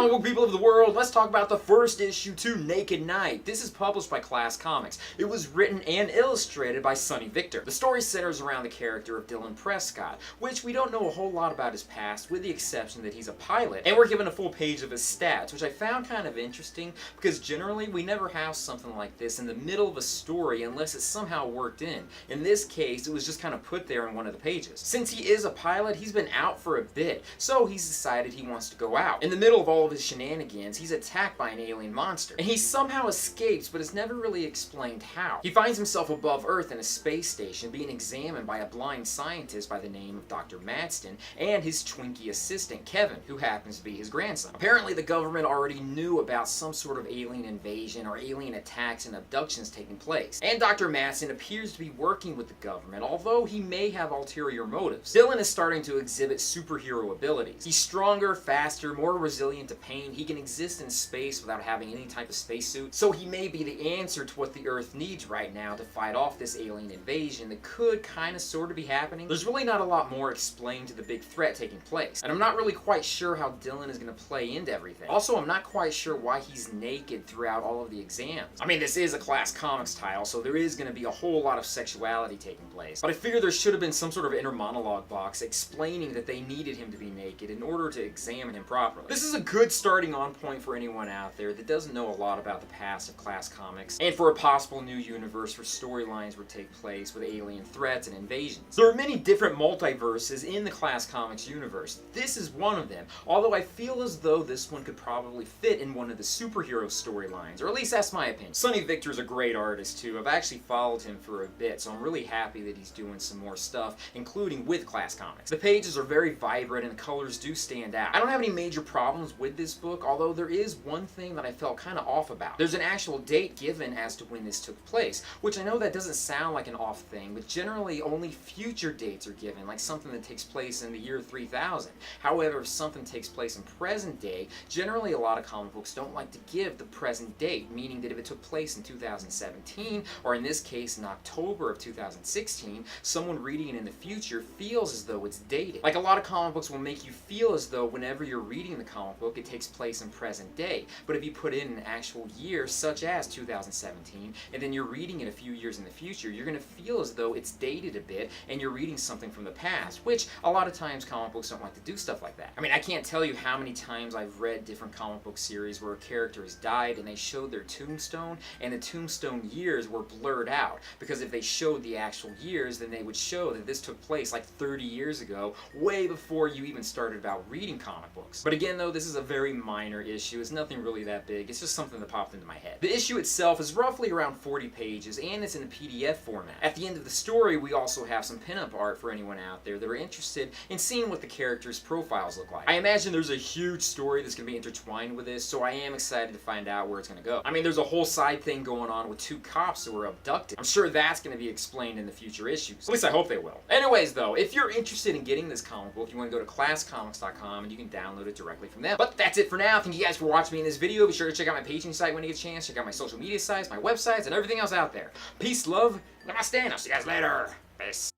comic book people of the world, let's talk about the first issue to Naked Knight. This is published by Class Comics. It was written and illustrated by Sonny Victor. The story centers around the character of Dylan Prescott, which we don't know a whole lot about his past, with the exception that he's a pilot, and we're given a full page of his stats, which I found kind of interesting, because generally we never have something like this in the middle of a story unless it's somehow worked in. In this case, it was just kind of put there in one of the pages. Since he is a pilot, he's been out for a bit, so he's decided he wants to go out. In the middle of all of his shenanigans, he's attacked by an alien monster, and he somehow escapes, but it's never really explained how. He finds himself above Earth in a space station being examined by a blind scientist by the name of Dr. Madston and his Twinkie assistant Kevin, who happens to be his grandson. Apparently the government already knew about some sort of alien invasion or alien attacks and abductions taking place, and Dr. Madston appears to be working with the government, although he may have ulterior motives. Dylan is starting to exhibit superhero abilities. He's stronger, faster, more resilient to pain. He can exist in space without having any type of spacesuit, so he may be the answer to what the Earth needs right now to fight off this alien invasion that could kind of sort of be happening. There's really not a lot more explained to the big threat taking place, and I'm not really quite sure how Dylan is going to play into everything. Also, I'm not quite sure why he's naked throughout all of the exams. I mean, this is a Class Comics title, so there is going to be a whole lot of sexuality taking place, but I figure there should have been some sort of inner monologue box explaining that they needed him to be naked in order to examine him properly. This is a good starting on point for anyone out there that doesn't know a lot about the past of Class Comics, and for a possible new universe where storylines would take place with alien threats and invasions. There are many different multiverses in the Class Comics universe. This is one of them, although I feel as though this one could probably fit in one of the superhero storylines, or at least that's my opinion. Sonny Victor is a great artist too. I've actually followed him for a bit, so I'm really happy that he's doing some more stuff, including with Class Comics. The pages are very vibrant and the colors do stand out. I don't have any major problems with this book, although there is one thing that I felt kind of off about. There's an actual date given as to when this took place, which I know that doesn't sound like an off thing, but generally only future dates are given, like something that takes place in the year 3000. However, if something takes place in present day, generally a lot of comic books don't like to give the present date, meaning that if it took place in 2017, or in this case in October of 2016, someone reading it in the future feels as though it's dated. Like a lot of comic books will make you feel as though whenever you're reading the comic book, it takes place in present day. But if you put in an actual year, such as 2017, and then you're reading it a few years in the future, you're going to feel as though it's dated a bit, and you're reading something from the past, which a lot of times comic books don't like to do stuff like that. I mean, I can't tell you how many times I've read different comic book series where a character has died and they showed their tombstone, and the tombstone years were blurred out, because if they showed the actual years, then they would show that this took place like 30 years ago, way before you even started about reading comic books. But again though, this is a very minor issue. It's nothing really that big. It's just something that popped into my head. The issue itself is roughly around 40 pages, and it's in a PDF format. At the end of the story, we also have some pinup art for anyone out there that are interested in seeing what the characters' profiles look like. I imagine there's a huge story that's going to be intertwined with this, so I am excited to find out where it's going to go. I mean, there's a whole side thing going on with two cops who were abducted. I'm sure that's going to be explained in the future issues. At least I hope they will. Anyways though, if you're interested in getting this comic book, you want to go to classcomics.com and you can download it directly from them. But that's it for now. Thank you guys for watching me in this video. Be sure to check out my Patreon site when you get a chance. Check out my social media sites, my websites, and everything else out there. Peace, love, namaste, and I'll see you guys later. Peace.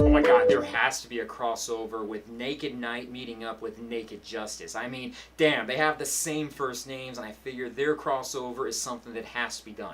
Oh my god, there has to be a crossover with Naked Knight meeting up with Naked Justice. I mean, damn, they have the same first names, and I figure their crossover is something that has to be done.